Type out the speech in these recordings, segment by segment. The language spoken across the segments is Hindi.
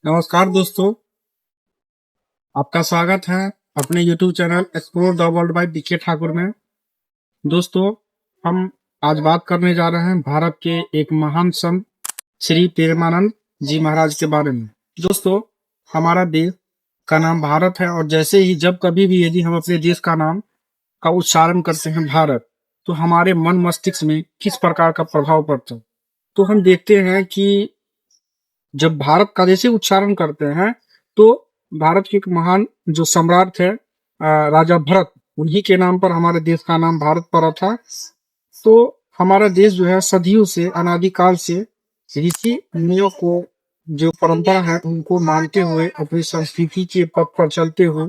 नमस्कार दोस्तों, आपका स्वागत है अपने YouTube channel explore the world by BK Thakur में। दोस्तों, हम आज बात करने जा रहे हैं भारत के एक महान संत श्री प्रेमानंद जी महाराज के बारे में। दोस्तों, हमारा देश का नाम भारत है और जैसे ही जब कभी भी यदि हम अपने देश का नाम का उच्चारण करते हैं भारत, तो हमारे मन मस्तिष्क में किस प्रकार का प्रभाव पड़ता है। तो हम देखते हैं कि जब भारत का जैसे उच्चारण करते हैं तो भारत के एक महान जो सम्राट थे राजा भरत, उन्हीं के नाम पर हमारे देश का नाम भारत पड़ा था। तो हमारा देश जो है सदियों से अनादिकाल से ऋषि मुनियों को जो परंपरा है उनको मानते हुए अपनी संस्कृति के पथ पर चलते हुए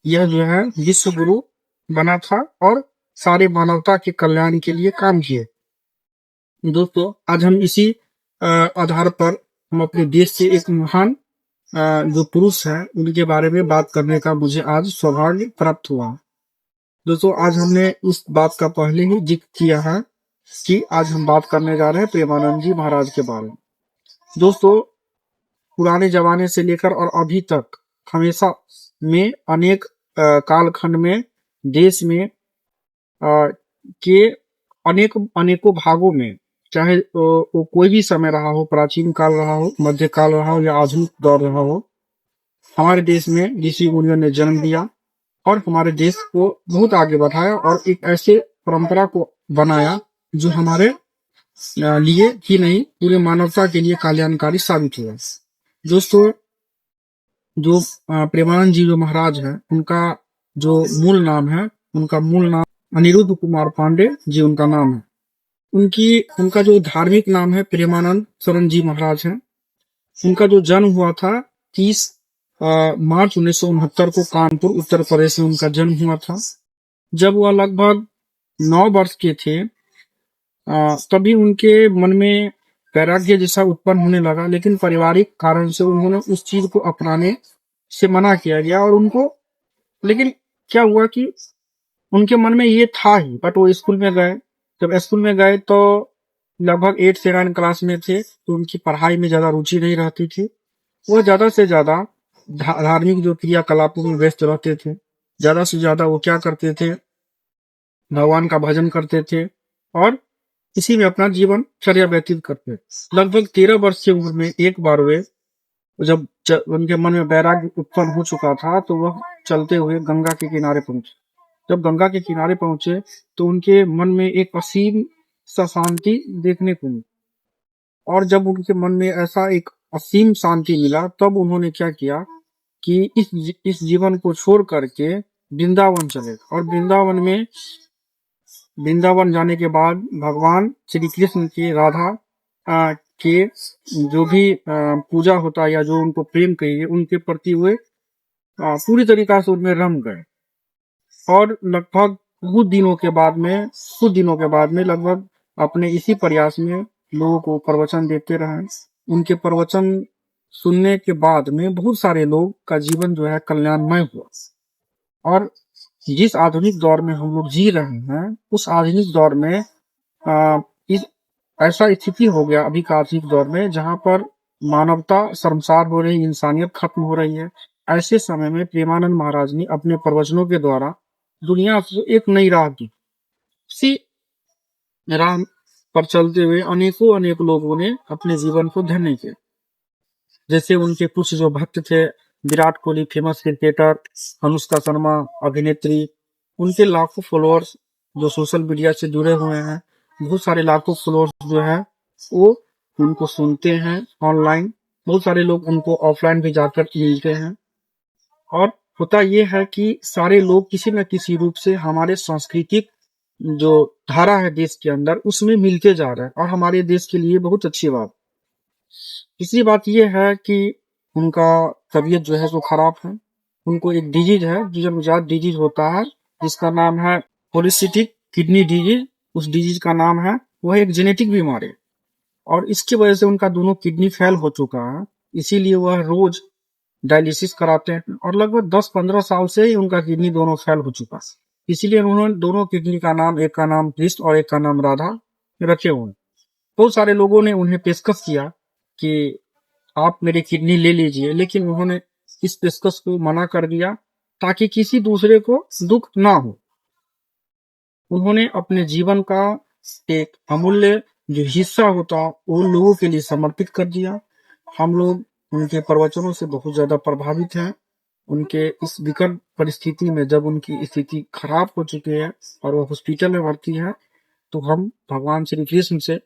यह जो है विश्व गुरु बना था और सारे मानवता के कल्याण के लिए काम किए। दोस्तों, आज हम इसी आधार पर हम अपने देश से एक महान जो पुरुष है उनके बारे में बात करने का मुझे आज सौभाग्य प्राप्त हुआ। दोस्तों, आज हमने इस बात का पहले ही जिक्र किया है कि आज हम बात करने जा रहे हैं प्रेमानंद जी महाराज के बारे में। दोस्तों, पुराने जमाने से लेकर और अभी तक हमेशा में अनेक कालखंड में देश में के अनेकों भागों में, चाहे वो कोई भी समय रहा हो, प्राचीन काल रहा हो, मध्यकाल रहा हो या आधुनिक दौर रहा हो, हमारे देश में ऋषि मुनियों ने जन्म दिया और हमारे देश को बहुत आगे बढ़ाया और एक ऐसे परंपरा को बनाया जो हमारे लिए ही नहीं पूरे मानवता के लिए कल्याणकारी साबित हुआ। दोस्तों, जो प्रेमानंद जी जो महाराज है उनका जो मूल नाम है, उनका मूल नाम अनिरुद्ध कुमार पांडे जी उनका नाम है। उनका जो धार्मिक नाम है प्रेमानंद शरण जी महाराज है। उनका जो जन्म हुआ था 30 मार्च 1969 को कानपुर उत्तर प्रदेश में उनका जन्म हुआ था। जब वह लगभग 9 वर्ष के थे तभी उनके मन में वैराग्य जैसा उत्पन्न होने लगा, लेकिन पारिवारिक कारण से उन्होंने उस चीज को अपनाने से मना किया गया और उनको, लेकिन क्या हुआ कि उनके मन में ये था ही, बट वो स्कूल में गए। जब स्कूल में गए तो लगभग 8 से 9 क्लास में थे तो उनकी पढ़ाई में ज्यादा रुचि नहीं रहती थी। वो ज्यादा से ज्यादा धार्मिक जो क्रियाकलापों में व्यस्त रहते थे। ज्यादा से ज्यादा वो क्या करते थे, भगवान का भजन करते थे और इसी में अपना जीवन चर्या व्यतीत करते। लगभग 13 वर्ष की उम्र में एक बार वे जब उनके मन में वैराग्य उत्पन्न हो चुका था तो वह चलते हुए गंगा के किनारे पहुंचे। जब गंगा के किनारे पहुंचे तो उनके मन में एक असीम सा शांति देखने को मिली और जब उनके मन में ऐसा एक असीम शांति मिला तब उन्होंने क्या किया कि इस जीवन को छोड़ करके वृंदावन चले और वृंदावन जाने के बाद भगवान श्री कृष्ण की राधा के जो भी पूजा होता है या जो उनको प्रेम कहिए उनके प्रति हुए पूरी तरीका से उनमें रम गए। और लगभग कुछ दिनों के बाद में लगभग अपने इसी प्रयास में लोगों को प्रवचन देते रहे। उनके प्रवचन सुनने के बाद में बहुत सारे लोग का जीवन जो है कल्याणमय हुआ। और जिस आधुनिक दौर में हम लोग जी रहे हैं उस आधुनिक दौर में इस ऐसा स्थिति हो गया अभी का आधुनिक दौर में जहां पर मानवता शर्मसार हो रही, इंसानियत खत्म हो रही है। ऐसे समय में प्रेमानंद महाराज ने अपने प्रवचनों के द्वारा दुनिया को एक नई राह दी। इसी राह पर चलते हुए अनेक लोगों ने अपने जीवन को धन्य किया। जैसे उनके कुछ जो भक्त थे, विराट कोहली फेमस क्रिकेटर, अनुष्का शर्मा अभिनेत्री, उनके लाखों फॉलोअर्स जो सोशल मीडिया से जुड़े हुए हैं, बहुत सारे लाखों फॉलोअर्स जो है वो उनको सुनते हैं ऑनलाइन। बहुत सारे लोग उनको ऑफलाइन भी जाकर मिलते हैं और होता यह है कि सारे लोग किसी न किसी रूप से हमारे सांस्कृतिक जो धारा है देश के अंदर उसमें मिलते जा रहे हैं और हमारे देश के लिए बहुत अच्छी बात। तीसरी बात यह है कि उनका तबीयत जो है वो खराब है। उनको एक डिजीज है, जीवनजात डिजीज होता है जिसका नाम है पॉलीसिस्टिक किडनी डिजीज। उस डिजीज का नाम है, वह एक जेनेटिक बीमारी और इसकी वजह से उनका दोनों किडनी फेल हो चुका है। इसीलिए वह रोज डायलिसिस कराते हैं और लगभग 10-15 साल से ही उनका किडनी दोनों फेल हो चुका है। इसीलिए उन्होंने दोनों किडनी का नाम, एक का नाम कृष्ण और एक का नाम राधा रखे हुए। बहुत सारे लोगों ने उन्हें पेशकश किया कि आप मेरी किडनी ले लीजिए, लेकिन उन्होंने इस पेशकश को मना कर दिया ताकि किसी दूसरे को दुख ना हो। उन्होंने अपने जीवन का एक अमूल्य जो हिस्सा होता वो लोगों के लिए समर्पित कर दिया। हम लोग उनके प्रवचनों से बहुत ज्यादा प्रभावित हैं। उनके इस विकट परिस्थिति में जब उनकी स्थिति खराब हो चुकी है और वो हॉस्पिटल में भर्ती है, तो हम भगवान श्री कृष्ण से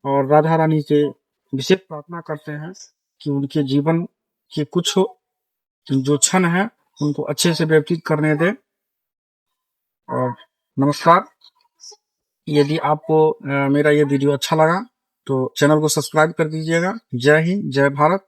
और राधा रानी से विशेष प्रार्थना करते हैं कि उनके जीवन के कुछ जो क्षण है उनको अच्छे से व्यतीत करने दें। और नमस्कार। यदि आपको मेरा ये वीडियो अच्छा लगा तो चैनल को सब्सक्राइब कर दीजिएगा। जय हिंद, जय भारत।